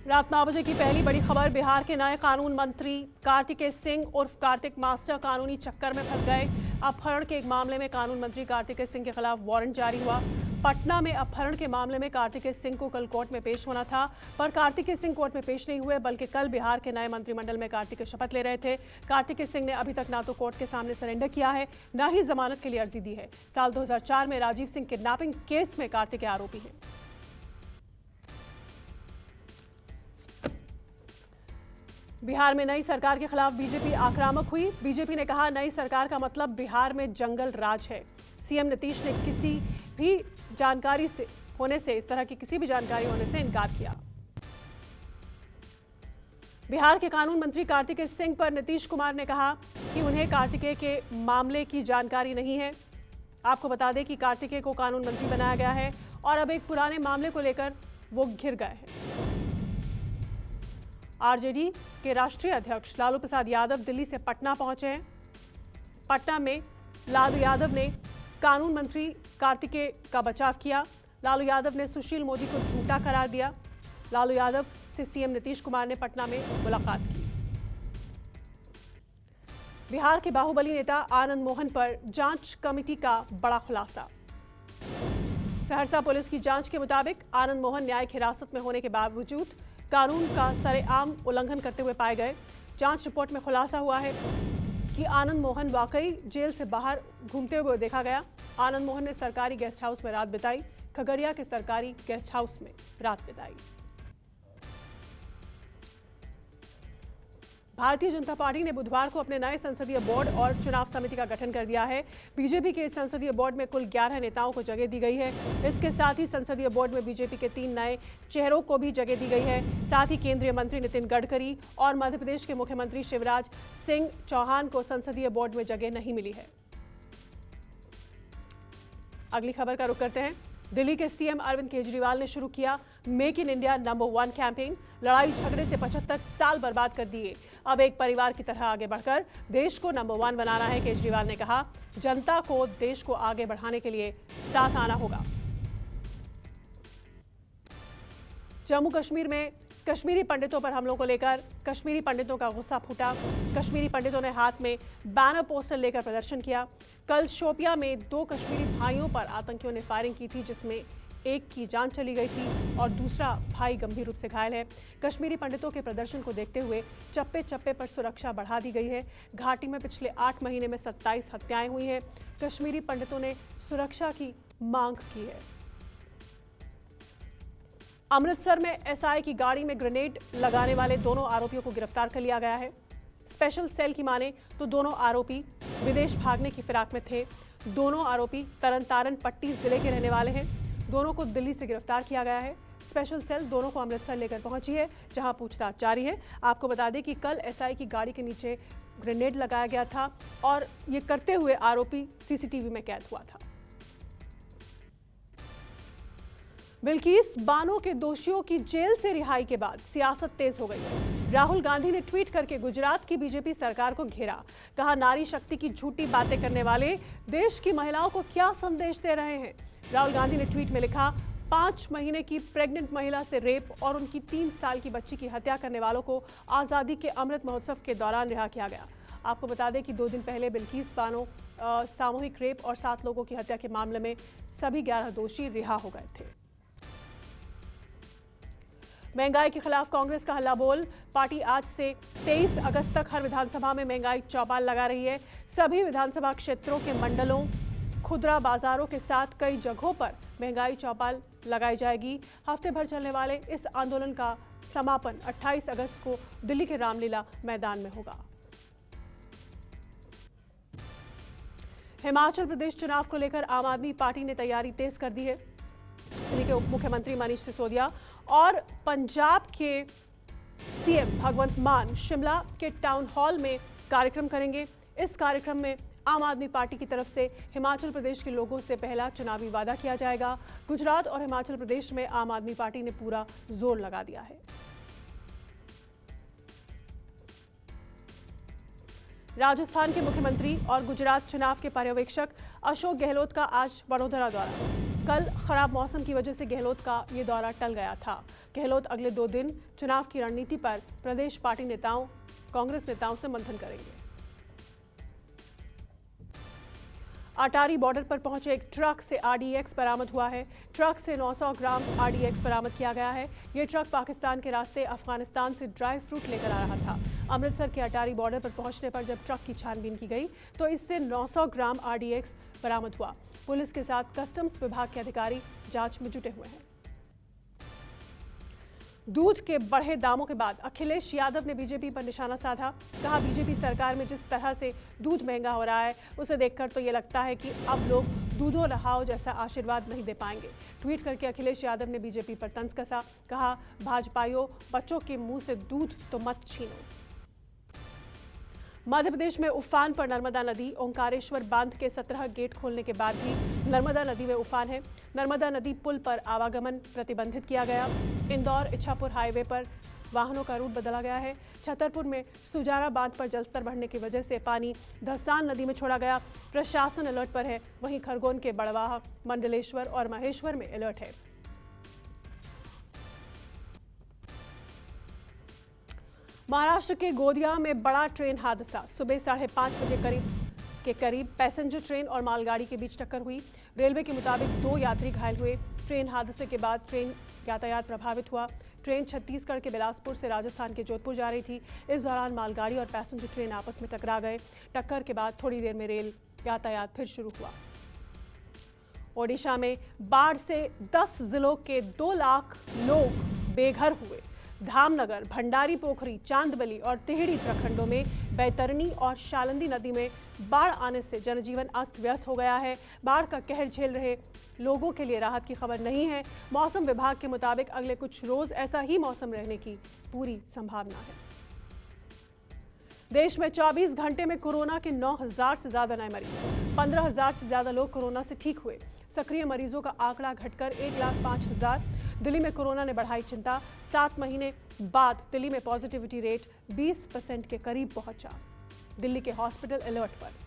रात 9 बजे की पहली बड़ी खबर। बिहार के नए कानून मंत्री कार्तिकेय सिंह उर्फ कार्तिक मास्टर कानूनी चक्कर में फंस गए। अपहरण के एक मामले में कानून मंत्री कार्तिकेय सिंह के खिलाफ वारंट जारी हुआ। पटना में अपहरण के मामले में कार्तिकेय सिंह को कल कोर्ट में पेश होना था, पर कार्तिकेय सिंह कोर्ट में पेश नहीं हुए, बल्कि कल बिहार के नए मंत्रिमंडल में कार्तिकेय शपथ ले रहे थे। कार्तिकेय सिंह ने अभी तक ना तो कोर्ट के सामने सरेंडर किया है, ना ही जमानत के लिए अर्जी दी है। साल 2004 में राजीव सिंह किडनैपिंग केस में कार्तिकेय आरोपी है। बिहार में नई सरकार के खिलाफ बीजेपी आक्रामक हुई। बीजेपी ने कहा, नई सरकार का मतलब बिहार में जंगल राज है। सीएम नीतीश ने किसी भी जानकारी होने से इनकार किया। बिहार के कानून मंत्री कार्तिकेय सिंह पर नीतीश कुमार ने कहा कि उन्हें कार्तिकेय के मामले की जानकारी नहीं है। आपको बता दें कि कार्तिकेय को कानून मंत्री बनाया गया है और अब एक पुराने मामले को लेकर वो घिर गए हैं। आरजेडी के राष्ट्रीय अध्यक्ष लालू प्रसाद यादव दिल्ली से पटना पहुंचे हैं। पटना में लालू यादव ने कानून मंत्री कार्तिकेय का बचाव किया। लालू यादव ने सुशील मोदी को झूठा करार दिया। लालू यादव से सीएम नीतीश कुमार ने पटना में मुलाकात की। बिहार के बाहुबली नेता आनंद मोहन पर जांच कमेटी का बड़ा खुलासा। सहरसा पुलिस की जांच के मुताबिक आनंद मोहन न्यायिक हिरासत में होने के बावजूद कानून का सरेआम उल्लंघन करते हुए पाए गए। जांच रिपोर्ट में खुलासा हुआ है कि आनंद मोहन वाकई जेल से बाहर घूमते हुए देखा गया। आनंद मोहन ने सरकारी गेस्ट हाउस में रात बिताई। खगड़िया के सरकारी गेस्ट हाउस में रात बिताई। भारतीय जनता पार्टी ने बुधवार को अपने नए संसदीय बोर्ड और चुनाव समिति का गठन कर दिया है। बीजेपी के इस संसदीय बोर्ड में कुल 11 नेताओं को जगह दी गई है। इसके साथ ही संसदीय बोर्ड में बीजेपी के 3 नए चेहरों को भी जगह दी गई है। साथ ही केंद्रीय मंत्री नितिन गडकरी और मध्य प्रदेश के मुख्यमंत्री शिवराज सिंह चौहान को संसदीय बोर्ड में जगह नहीं मिली है। अगली खबर का रुख करते हैं। दिल्ली के सीएम अरविंद केजरीवाल ने शुरू किया make in India number 1 campaign. लड़ाई झगड़े से 75 साल बर्बाद कर दिए, अब एक परिवार की तरह आगे बढ़कर देश को नंबर 1 बनाना है। केजरीवाल ने कहा, जनता को देश को आगे बढ़ाने के लिए साथ आना होगा। जम्मू कश्मीर में कश्मीरी पंडितों पर हमलों को लेकर कश्मीरी पंडितों का गुस्सा फूटा। कश्मीरी पंडितों ने हाथ में बैनर पोस्टर लेकर प्रदर्शन किया। कल शोपिया में 2 कश्मीरी भाइयों पर आतंकियों ने फायरिंग की थी, जिसमें एक की जान चली गई थी और दूसरा भाई गंभीर रूप से घायल है। कश्मीरी पंडितों के प्रदर्शन को देखते हुए चप्पे चप्पे पर सुरक्षा बढ़ा दी गई है। घाटी में पिछले 8 महीने में 27 हत्याएं हुई हैं। कश्मीरी पंडितों ने सुरक्षा की मांग की है। अमृतसर में एसआई की गाड़ी में ग्रेनेड लगाने वाले दोनों आरोपियों को गिरफ्तार कर लिया गया है। स्पेशल सेल की माने तो दोनों आरोपी विदेश भागने की फिराक में थे। दोनों आरोपी तरनतारन पट्टी जिले के रहने वाले हैं। दोनों को दिल्ली से गिरफ्तार किया गया है। स्पेशल सेल दोनों को अमृतसर लेकर पहुंची है, जहां पूछताछ जारी है। आपको बता दें कि कल एसआई की गाड़ी के नीचे ग्रेनेड लगाया गया था और ये करते हुए आरोपी सीसीटीवी में कैद हुआ था। बिल्किस बानो के दोषियों की जेल से रिहाई के बाद सियासत तेज हो गई है। राहुल गांधी ने ट्वीट करके गुजरात की बीजेपी सरकार को घेरा। कहा, नारी शक्ति की झूठी बातें करने वाले देश की महिलाओं को क्या संदेश दे रहे हैं। राहुल गांधी ने ट्वीट में लिखा, 5 महीने की प्रेग्नेंट महिला से रेप और उनकी 3 साल की बच्ची की हत्या करने वालों को आज़ादी के अमृत महोत्सव के दौरान रिहा किया गया। आपको बता दें कि 2 दिन पहले बिल्किस बानो सामूहिक रेप और 7 लोगों की हत्या के मामले में सभी 11 दोषी रिहा हो गए थे। महंगाई के खिलाफ कांग्रेस का हल्ला बोल। पार्टी आज से 23 अगस्त तक हर विधानसभा में महंगाई चौपाल लगा रही है। सभी विधानसभा क्षेत्रों के मंडलों, खुदरा बाजारों के साथ कई जगहों पर महंगाई चौपाल लगाई जाएगी। हफ्ते भर चलने वाले इस आंदोलन का समापन 28 अगस्त को दिल्ली के रामलीला मैदान में होगा। हिमाचल प्रदेश चुनाव को लेकर आम आदमी पार्टी ने तैयारी तेज कर दी है। दिल्ली के उप मुख्यमंत्री मनीष सिसोदिया और पंजाब के सीएम भगवंत मान शिमला के टाउन हॉल में कार्यक्रम करेंगे। इस कार्यक्रम में आम आदमी पार्टी की तरफ से हिमाचल प्रदेश के लोगों से पहला चुनावी वादा किया जाएगा। गुजरात और हिमाचल प्रदेश में आम आदमी पार्टी ने पूरा जोर लगा दिया है। राजस्थान के मुख्यमंत्री और गुजरात चुनाव के पर्यवेक्षक अशोक गहलोत का आज वडोदरा दौरा। कल खराब मौसम की वजह से गहलोत का ये दौरा टल गया था। गहलोत अगले 2 दिन चुनाव की रणनीति पर प्रदेश पार्टी नेताओं, कांग्रेस नेताओं से मंथन करेंगे। अटारी बॉर्डर पर पहुंचे एक ट्रक से आरडीएक्स बरामद हुआ है। ट्रक से 900 ग्राम आरडीएक्स बरामद किया गया है। ये ट्रक पाकिस्तान के रास्ते अफगानिस्तान से ड्राई फ्रूट लेकर आ रहा था। अमृतसर के अटारी बॉर्डर पर पहुंचने पर जब ट्रक की छानबीन की गई तो इससे 900 ग्राम आरडीएक्स बरामद हुआ। पुलिस के साथ कस्टम्स विभाग के अधिकारी जांच में जुटे हुए हैं। दूध के बढ़े दामों के बाद अखिलेश यादव ने बीजेपी पर निशाना साधा। कहा, बीजेपी सरकार में जिस तरह से दूध महंगा हो रहा है उसे देखकर तो ये लगता है कि अब लोग दूधो रहाओ जैसा आशीर्वाद नहीं दे पाएंगे। ट्वीट करके अखिलेश यादव ने बीजेपी पर तंज कसा। कहा, भाजपाइयों, बच्चों के मुंह से दूध तो मत छीनो। मध्य प्रदेश में उफान पर नर्मदा नदी। ओंकारेश्वर बांध के 17 गेट खोलने के बाद भी नर्मदा नदी में उफान है। नर्मदा नदी पुल पर आवागमन प्रतिबंधित किया गया। इंदौर इच्छापुर हाईवे पर वाहनों का रूट बदला गया है। छतरपुर में सुजारा बांध पर जलस्तर बढ़ने की वजह से पानी धसान नदी में छोड़ा गया। प्रशासन अलर्ट पर है। वहीं खरगोन के बड़वाह, मंडलेश्वर और महेश्वर में अलर्ट है। महाराष्ट्र के गोंदिया में बड़ा ट्रेन हादसा। सुबह 5:30 बजे के करीब पैसेंजर ट्रेन और मालगाड़ी के बीच टक्कर हुई। रेलवे के मुताबिक 2 यात्री घायल हुए। ट्रेन हादसे के बाद ट्रेन यातायात प्रभावित हुआ। ट्रेन छत्तीसगढ़ के बिलासपुर से राजस्थान के जोधपुर जा रही थी। इस दौरान मालगाड़ी और पैसेंजर ट्रेन आपस में टकरा गए। टक्कर के बाद थोड़ी देर में रेल यातायात फिर शुरू हुआ। ओडिशा में बाढ़ से 10 जिलों के 2 लाख लोग बेघर हुए। धामनगर, भंडारी पोखरी, चांदबली और टिहरी प्रखंडों में बैतरनी और शालंदी नदी में बाढ़ आने से जनजीवन अस्त व्यस्त हो गया है। बाढ़ का कहर झेल रहे लोगों के लिए राहत की खबर नहीं है। मौसम विभाग के मुताबिक अगले कुछ रोज ऐसा ही मौसम रहने की पूरी संभावना है। देश में 24 घंटे में कोरोना के 9,000 से ज्यादा नए मरीज। 15,000 से ज्यादा लोग कोरोना से ठीक हुए। सक्रिय मरीजों का आंकड़ा घटकर 1,05,000। दिल्ली में कोरोना ने बढ़ाई चिंता। 7 महीने बाद दिल्ली में पॉजिटिविटी रेट 20% के करीब पहुंचा। दिल्ली के हॉस्पिटल अलर्ट पर।